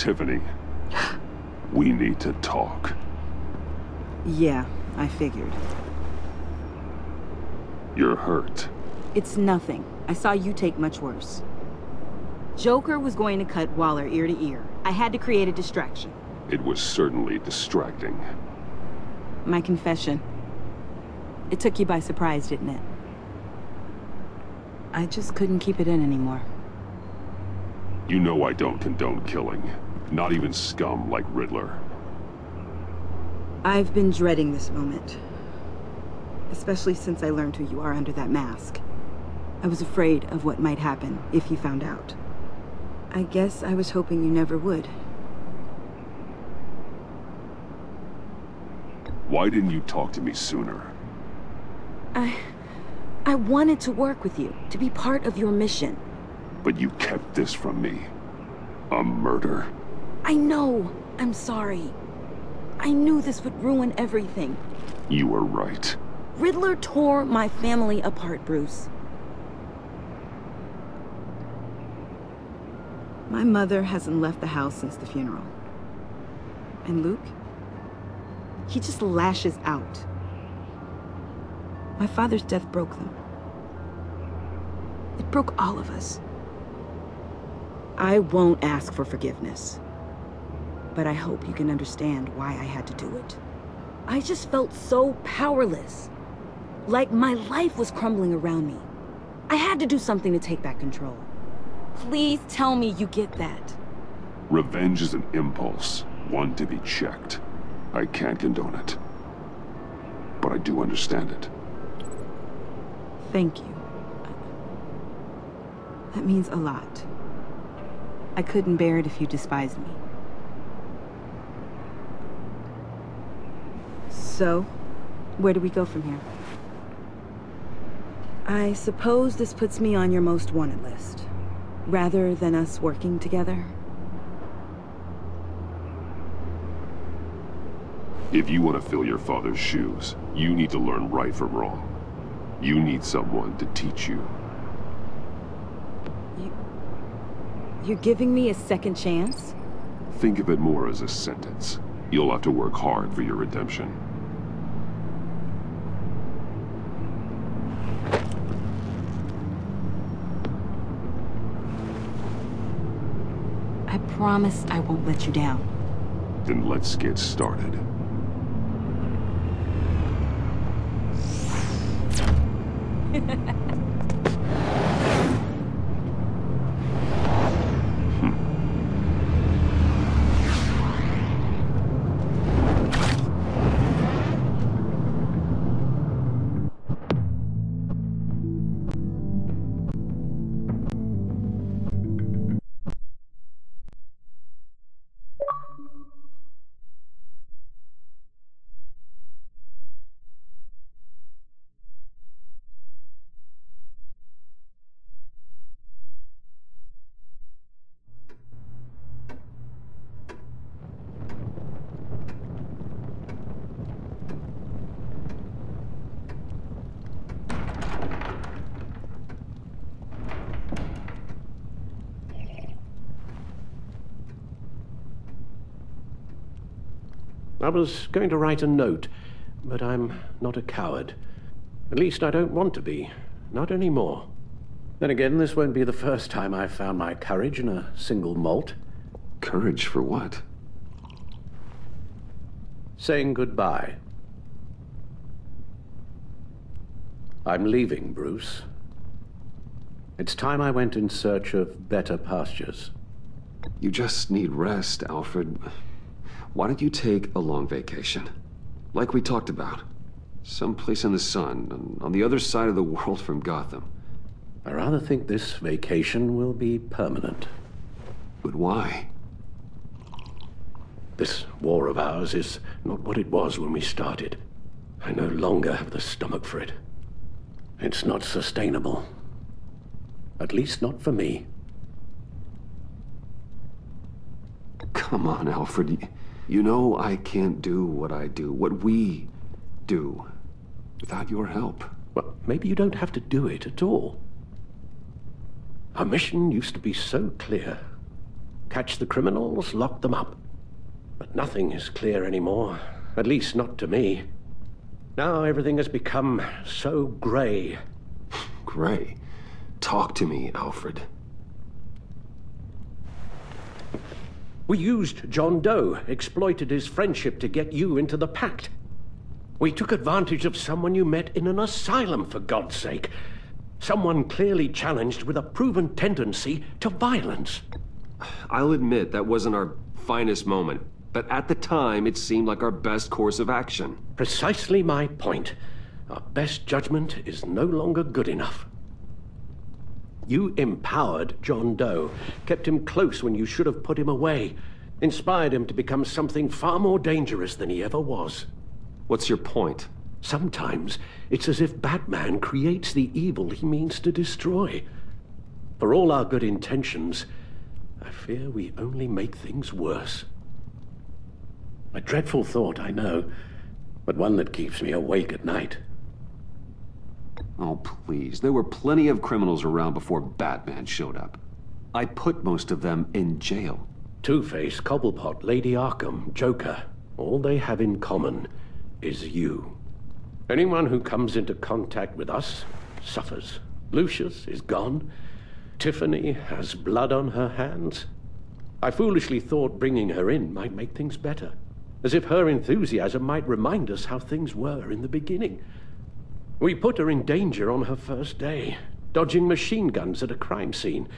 Tiffany, we need to talk. Yeah, I figured. You're hurt. It's nothing. I saw you take much worse. Joker was going to cut Waller ear to ear. I had to create a distraction. It was certainly distracting. My confession. It took you by surprise, didn't it? I just couldn't keep it in anymore. You know I don't condone killing. Not even scum like Riddler. I've been dreading this moment. Especially since I learned who you are under that mask. I was afraid of what might happen if you found out. I guess I was hoping you never would. Why didn't you talk to me sooner? I wanted to work with you, to be part of your mission. But you kept this from me. A murder. I know. I'm sorry. I knew this would ruin everything. You were right. Riddler tore my family apart, Bruce. My mother hasn't left the house since the funeral. And Luke? He just lashes out. My father's death broke them. It broke all of us. I won't ask for forgiveness. But I hope you can understand why I had to do it. I just felt so powerless. Like my life was crumbling around me. I had to do something to take back control. Please tell me you get that. Revenge is an impulse, one to be checked. I can't condone it. But I do understand it. Thank you. That means a lot. I couldn't bear it if you despised me. So, where do we go from here? I suppose this puts me on your most wanted list, rather than us working together. If you want to fill your father's shoes, you need to learn right from wrong. You need someone to teach you. You're giving me a second chance? Think of it more as a sentence. You'll have to work hard for your redemption. I promise I won't let you down. Then let's get started. I was going to write a note, but I'm not a coward. At least I don't want to be. Not anymore. Then again, this won't be the first time I've found my courage in a single malt. Courage for what? Saying goodbye. I'm leaving, Bruce. It's time I went in search of better pastures. You just need rest, Alfred. Why don't you take a long vacation? Like we talked about. Someplace in the sun, on the other side of the world from Gotham. I rather think this vacation will be permanent. But why? This war of ours is not what it was when we started. I no longer have the stomach for it. It's not sustainable. At least not for me. Come on, Alfred. You know I can't do what I do, what we do, without your help. Well, maybe you don't have to do it at all. Our mission used to be so clear. catch the criminals, lock them up. But nothing is clear anymore, at least not to me. Now everything has become so grey. Gray, talk to me, Alfred. We used John Doe, exploited his friendship to get you into the pact. We took advantage of someone you met in an asylum, for God's sake. Someone clearly challenged with a proven tendency to violence. I'll admit that wasn't our finest moment, but at the time it seemed like our best course of action. Precisely my point. Our best judgment is no longer good enough. You empowered John Doe, kept him close when you should have put him away, inspired him to become something far more dangerous than he ever was. What's your point? Sometimes it's as if Batman creates the evil he means to destroy. For all our good intentions, I fear we only make things worse. A dreadful thought, I know, but one that keeps me awake at night. Oh, please. There were plenty of criminals around before Batman showed up. I put most of them in jail. Two-Face, Cobblepot, Lady Arkham, Joker, all they have in common is you. Anyone who comes into contact with us suffers. Lucius is gone. Tiffany has blood on her hands. I foolishly thought bringing her in might make things better, as if her enthusiasm might remind us how things were in the beginning. We put her in danger on her first day, dodging machine guns at a crime scene.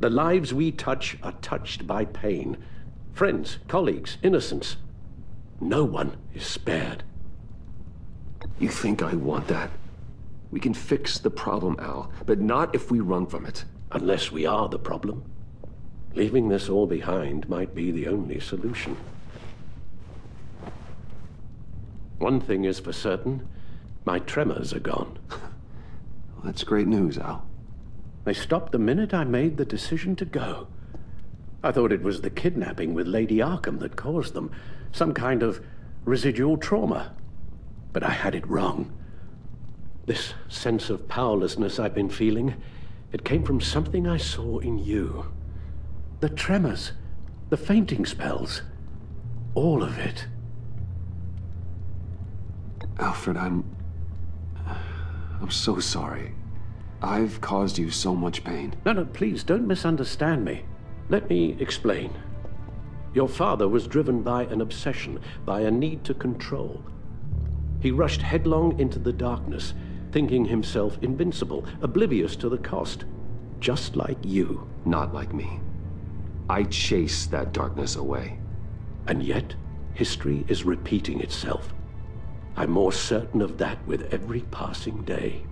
The lives we touch are touched by pain. Friends, colleagues, innocents. No one is spared. You think I want that? We can fix the problem, Al, but not if we run from it. Unless we are the problem. Leaving this all behind might be the only solution. One thing is for certain, my tremors are gone. Well, that's great news, Al. They stopped the minute I made the decision to go. I thought it was the kidnapping with Lady Arkham that caused them, some kind of residual trauma. But I had it wrong. This sense of powerlessness I've been feeling, it came from something I saw in you. The tremors, the fainting spells, all of it. Alfred, I'm so sorry. I've caused you so much pain. No, please, don't misunderstand me. Let me explain. Your father was driven by an obsession, by a need to control. He rushed headlong into the darkness, thinking himself invincible, oblivious to the cost. Just like you. Not like me. I chased that darkness away. And yet, history is repeating itself. I'm more certain of that with every passing day.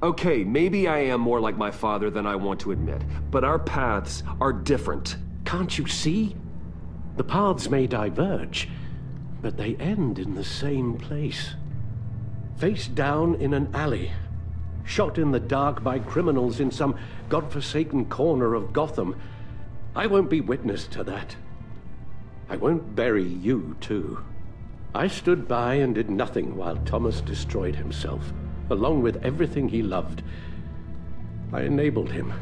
Okay, maybe I am more like my father than I want to admit, but our paths are different. Can't you see? The paths may diverge, but they end in the same place. Face down in an alley, shot in the dark by criminals in some godforsaken corner of Gotham. I won't be witness to that. I won't bury you, too. I stood by and did nothing while Thomas destroyed himself, along with everything he loved. I enabled him,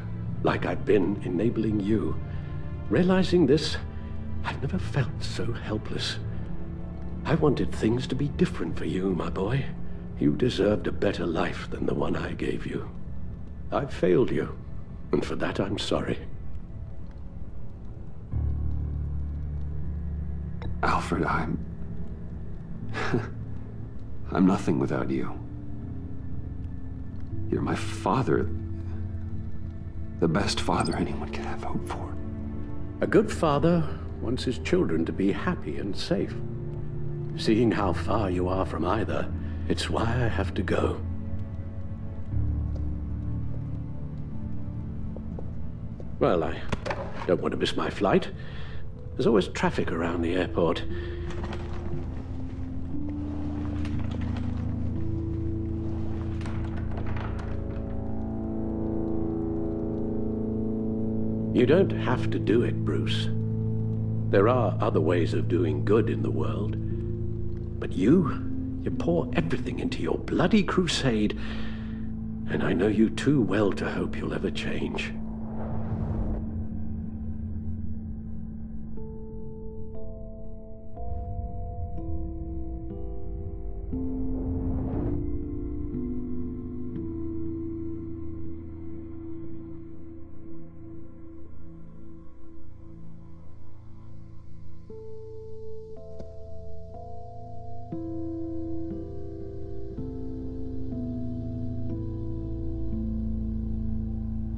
like I've been enabling you. Realizing this, I've never felt so helpless. I wanted things to be different for you, my boy. You deserved a better life than the one I gave you. I failed you, and for that I'm sorry. Alfred, I'm nothing without you. You're my father. The best father anyone can have hope for. A good father wants his children to be happy and safe. Seeing how far you are from either, it's why I have to go. Well, I don't want to miss my flight. There's always traffic around the airport. You don't have to do it, Bruce. There are other ways of doing good in the world. But you pour everything into your bloody crusade, and I know you too well to hope you'll ever change.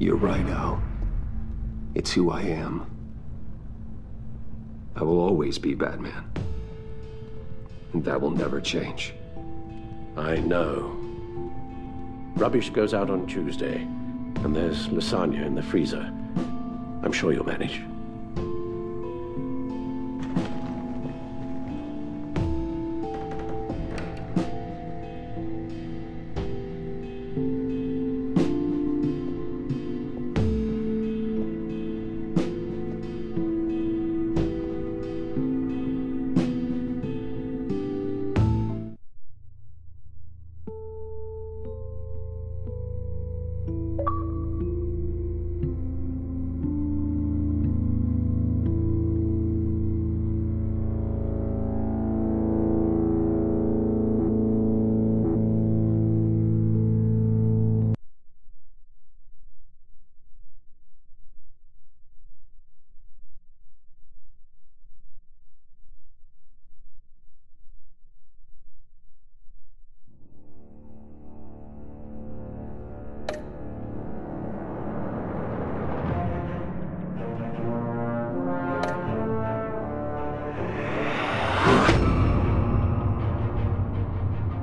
You're right, Al. It's who I am. I will always be Batman. And that will never change. I know. Rubbish goes out on Tuesday, and there's lasagna in the freezer. I'm sure you'll manage.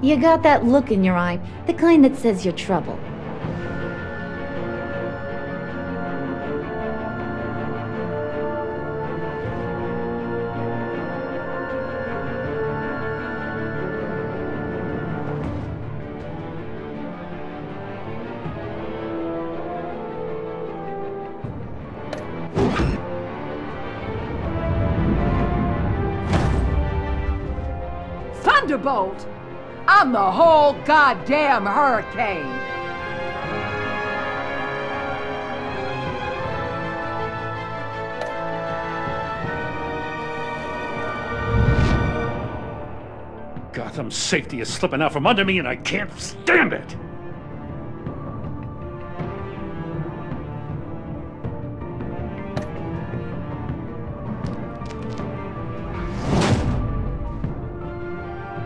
You got that look in your eye, the kind that says you're trouble. Thunderbolt! I'm the whole goddamn hurricane! Gotham's safety is slipping out from under me and I can't stand it!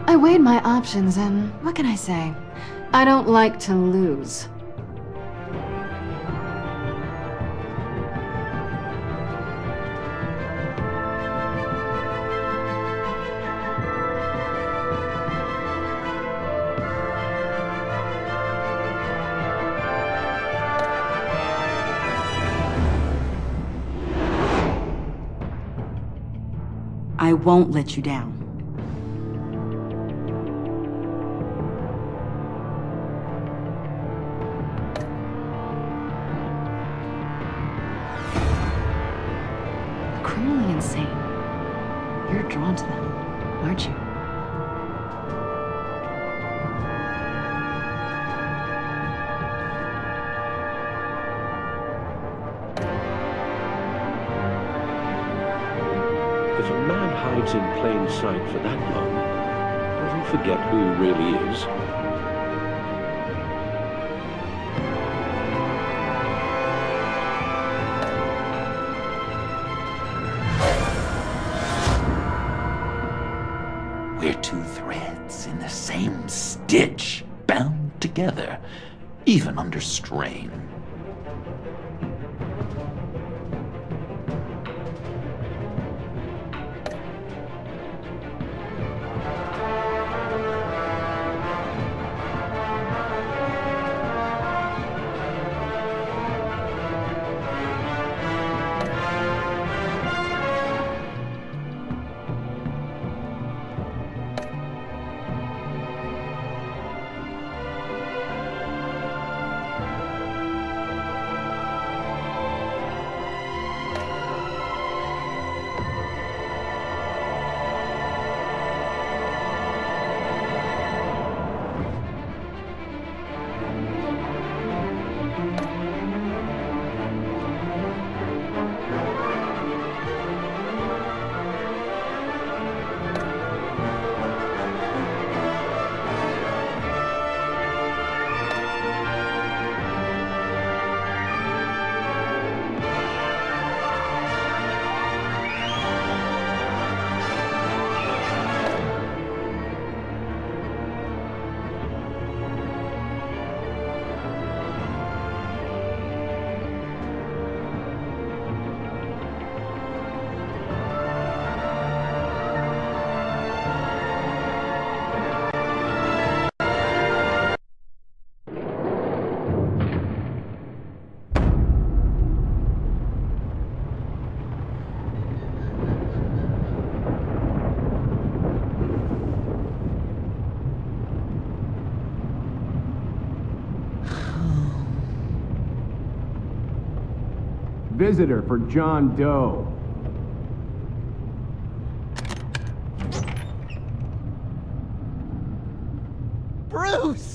I weighed my options and what can I say? I don't like to lose. I won't let you down. Criminally insane. You're drawn to them, aren't you? If a man hides in plain sight for that long, does he forget who he really is? We're two threads in the same stitch, bound together, even under strain. visitor for John Doe. Bruce!